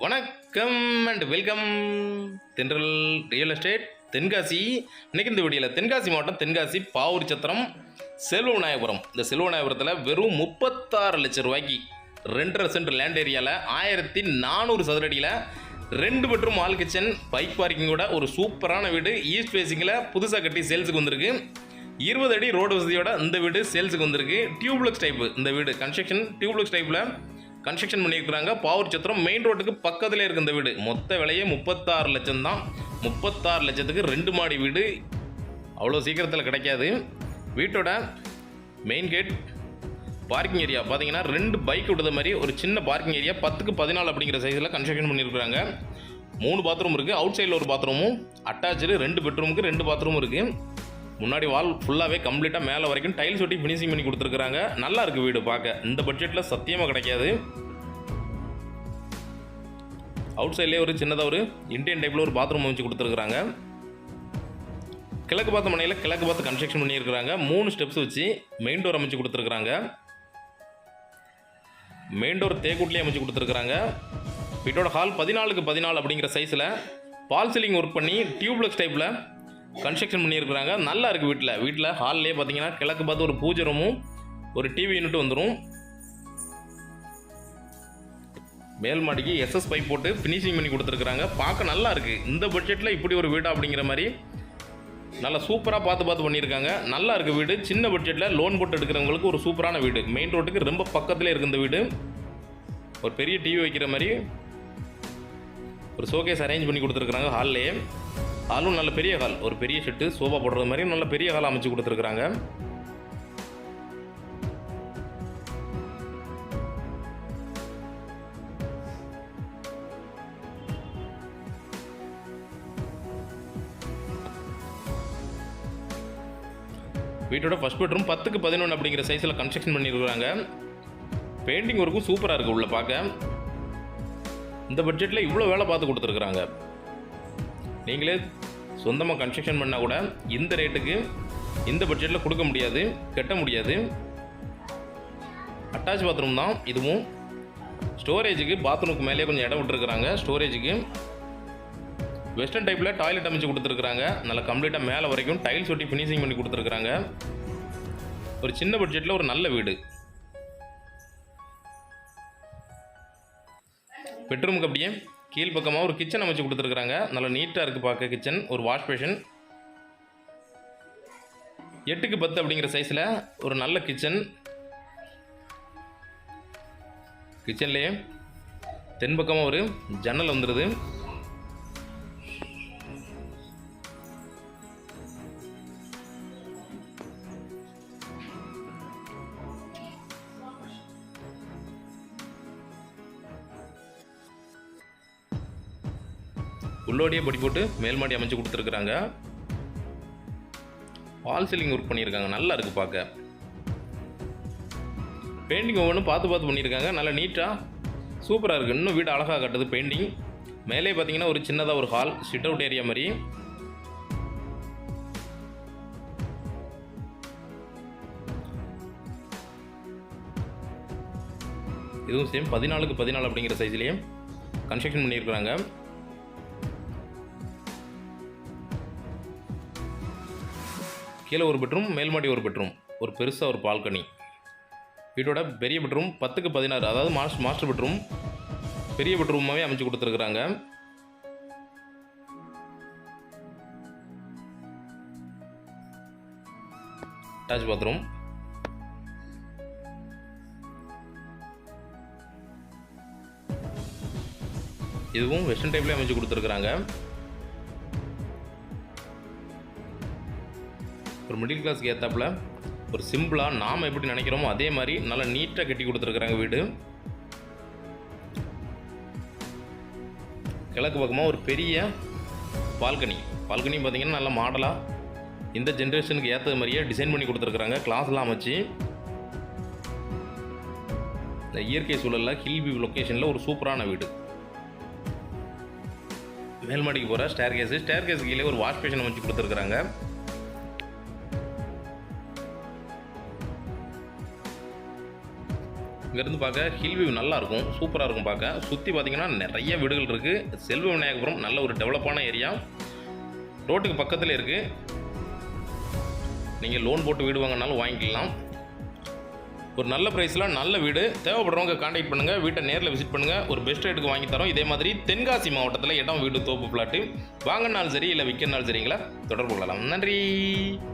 வணக்கம் and welcome தென்றல் real estate Tenkasi. இன்னைக்கு இந்த வீடியோவில் தென்காசி மாவட்டம் தென்காசி பாவூர் சத்திரம் செல்வநாயகபுரம். இந்த செல்வநாயகபுரத்தில் வெறும் 36 லட்சம் ரூபாய்க்கு 2.5 சென்ட் லேண்ட் ஏரியாவில் 1400 சதுரடியில் 2 பெட்ரூம் ஆல் கிச்சன் பைக் பார்க்கிங்கோட ஒரு சூப்பரான வீடு ஈஸ்ட் ஃபேஸிங்கில் புதுசாக கட்டி சேல்ஸுக்கு வந்திருக்கு. 20 அடி ரோடு வசதியோட இந்த வீடு சேல்ஸுக்கு வந்திருக்கு. டியூப்லெக்ஸ் டைப்பு இந்த வீடு கன்ஸ்ட்ரக்ஷன் டியூப்லெக்ஸ் டைப்பில் கன்ஸ்ட்ரக்ஷன் பண்ணியிருக்கிறாங்க. பாவூர் சத்திரம் மெயின் ரோட்டுக்கு பக்கத்தில் இருக்குது இந்த வீடு. மொத்த விலையே 36 லட்சம் தான். 36 லட்சத்துக்கு 2 மாடி வீடு அவ்வளோ சீக்கிரத்தில் கிடைக்காது. வீட்டோட மெயின் கேட் பார்க்கிங் ஏரியா பார்த்தீங்கன்னா 2 பைக் விடுற மாதிரி ஒரு சின்ன பார்க்கிங் ஏரியா 10க்கு 14 அப்படிங்கிற சைஸில் கன்ஸ்ட்ரக்ஷன் பண்ணியிருக்கிறாங்க. 3 பாத்ரூம் இருக்குது. அவுட் சைடில் ஒரு பாத்ரூமும் அட்டாச்சு 2 பெட்ரூமுக்கு 2 பாத்ரூமும் இருக்குது. முன்னாடி வால் ஃபுல்லாகவே கம்ப்ளீட்டாக மேலே வரைக்கும் டைல்ஸ் ஒட்டி ஃபினிஷிங் பண்ணி கொடுத்துருக்குறாங்க. நல்லா இருக்குது வீடு பார்க்க. இந்த பட்ஜெட்டில் சத்தியமாக கிடைக்காது. அவுட் சைட்லேயே ஒரு சின்னதாக ஒரு இண்டியன் டைப்பில் ஒரு பாத்ரூம் அமைச்சு கொடுத்துருக்குறாங்க. கிழக்கு பார்த்த மனையில் கிழக்கு பார்த்து கன்ஸ்ட்ரக்ஷன் பண்ணியிருக்கிறாங்க. 3 ஸ்டெப்ஸ் வச்சு மெயின் டோர் அமைச்சு கொடுத்துருக்குறாங்க. மெயின் டோர் தேக்கூட்லேயே அமைச்சு கொடுத்துருக்குறாங்க. வீட்டோட ஹால் 14க்கு 14 அப்படிங்கிற சைஸில் பால் சீலிங் ஒர்க் பண்ணி டியூப்லெக்ஸ் டைப்பில் கன்ஸ்ட்ரக்ஷன் பண்ணியிருக்கிறாங்க. நல்லா இருக்குது. வீட்டில் ஹால்லேயே பார்த்தீங்கன்னா கிழக்கு பார்த்து ஒரு பூஜை ரூமும் ஒரு டிவி யூனிட்டும் வந்துடும். மேல் மாடிக்கு எஸ்எஸ் பைப் போட்டு ஃபினிஷிங் பண்ணி கொடுத்துருக்குறாங்க. பார்க்க நல்லா இருக்குது. இந்த பட்ஜெட்டில் இப்படி ஒரு வீடு அப்படிங்கிற மாதிரி நல்லா சூப்பராக பார்த்து பண்ணியிருக்காங்க. நல்லா இருக்குது வீடு. சின்ன பட்ஜெட்டில் லோன் போட்டு எடுக்கிறவங்களுக்கு ஒரு சூப்பரான வீடு. மெயின் ரோட்டுக்கு ரொம்ப பக்கத்தில் இருக்குது இந்த வீடு. ஒரு பெரிய டிவி வைக்கிற மாதிரி ஒரு ஷோகேஸ் அரேஞ்ச் பண்ணி கொடுத்துருக்குறாங்க. ஹால்லேயே ஹாலும் நல்ல பெரிய ஹால், ஒரு பெரிய ஷெட்டு சோஃபா போடுறது மாதிரி நல்ல பெரிய ஹால் அமைச்சு கொடுத்துருக்குறாங்க. வீட்டோட ஃபர்ஸ்ட் பெட்ரூம் 10க்கு 11 அப்படிங்கிற சைஸில் கன்ஸ்ட்ரக்ஷன் பண்ணியிருக்கிறாங்க. பெயிண்டிங் ஒர்க்கும் சூப்பராக இருக்குது உள்ள பார்க்க. இந்த பட்ஜெட்டில் இவ்வளோ வேலை பார்த்து கொடுத்துருக்குறாங்க. நீங்களே சொந்தமாக கன்ஸ்ட்ரக்ஷன் பண்ணால் கூட இந்த ரேட்டுக்கு இந்த பட்ஜெட்டில் கொடுக்க முடியாது, கட்ட முடியாது. அட்டாச் பாத்ரூம் தான் இதுவும். ஸ்டோரேஜுக்கு பாத்ரூமுக்கு மேலே கொஞ்சம் இடம் விட்டுருக்குறாங்க. ஸ்டோரேஜுக்கு வெஸ்டர்ன் டைப்பில் டாய்லெட் அமைச்சு கொடுத்துருக்குறாங்க. நல்லா கம்ப்ளீட்டாக மேலே வரைக்கும் டைல்ஸ் ஒட்டி ஃபினிஷிங் பண்ணி கொடுத்துருக்குறாங்க. ஒரு சின்ன பட்ஜெட்டில் ஒரு நல்ல வீடு. பெட்ரூமுக்கு அப்படியே கீழ்ப்பக்கமாக ஒரு கிச்சன் அமைச்சு கொடுத்துருக்குறாங்க. நல்லா நீட்டாக இருக்குது பார்க்க கிச்சன். ஒரு வாஷ் பேஷன் 8க்கு 10 அப்படிங்கிற சைஸில் ஒரு நல்ல கிச்சன். கிச்சன்லேயே தென்பக்கமாக ஒரு ஜன்னல் வந்துடுது. உள்ளோடியே படி போட்டு மேல் மாடி அமைச்சு கொடுத்துருக்குறாங்க. வால் சீலிங் ஒர்க் பண்ணியிருக்காங்க. நல்லா இருக்குது பார்க்க. பெயிண்டிங் ஒவ்வொன்றும் பார்த்து பண்ணியிருக்காங்க. நல்லா நீட்டாக சூப்பராக இருக்குது. இன்னும் வீடு அழகாக கட்டுது பெயிண்டிங். மேலே பார்த்தீங்கன்னா ஒரு சின்னதாக ஒரு ஹால் சிட் அவுட் ஏரியா மாதிரி. இதுவும் சேம் 14க்கு 14 அப்படிங்கிற சைஸ்லேயே கன்ஸ்ட்ரக்ஷன் பண்ணியிருக்கிறாங்க. கீழே ஒரு பெட்ரூம், மேல் மாடி ஒரு பெட்ரூம், ஒரு பெருசாக ஒரு பால்கனி. வீட்டோட பெரிய பெட்ரூம் 10க்கு 16, அதாவது மாஸ்டர் பெட்ரூம் பெரிய பெட்ரூமாகவே அமைச்சு கொடுத்துருக்குறாங்க. Attach bathroom. இதுவும் வெஸ்டர்ன் டைப்லேயே அமைச்சு கொடுத்துருக்குறாங்க. ஒரு மிடில் கிளாஸ்க்கு ஏற்றாப்புல ஒரு சிம்பிளாக நாம் எப்படி நினைக்கிறோமோ அதே மாதிரி நல்லா நீட்டாக கட்டி கொடுத்துருக்குறாங்க வீடு. கிழக்கு பக்கமாக ஒரு பெரிய பால்கனி பார்த்தீங்கன்னா நல்லா மாடலாக இந்த ஜென்ரேஷனுக்கு ஏற்ற மாதிரியே டிசைன் பண்ணி கொடுத்துருக்குறாங்க. கிளாஸ்லாம் அமைச்சு இந்த இயற்கை சூழலில் ஹில் வியூ லொக்கேஷனில் ஒரு சூப்பரான வீடு. மேல்மாடிக்கு போகிற ஸ்டேர் கேஸ் கீழே ஒரு வாஷ் பேஷன் அமைச்சு கொடுத்துருக்குறாங்க. இங்கேருந்து பார்க்க ஹில் வியூ நல்லாயிருக்கும், சூப்பராக இருக்கும் பார்க்க. சுற்றி பார்த்தீங்கன்னா நிறைய வீடுகள் இருக்குது. செல்வ விநாயகபுரம் நல்ல ஒரு டெவலப்பான ஏரியா, ரோட்டுக்கு பக்கத்தில் இருக்குது. நீங்கள் லோன் போட்டு வீடு வாங்கினாலும் வாங்கிக்கலாம். ஒரு நல்ல ப்ரைஸில் நல்ல வீடு தேவைப்படுறவங்க கான்டாக்ட் பண்ணுங்கள், வீட்டை நேரில் விசிட் பண்ணுங்கள், ஒரு பெஸ்ட் ரேட்டுக்கு வாங்கி தரோம். இதே மாதிரி தென்காசி மாவட்டத்தில் இடம் வீடு தோப்பு பிளாட்டு வாங்கினாலும் சரி இல்லை விற்கனாலும் சரிங்களா தொடர்பு கொள்ளலாம். நன்றி.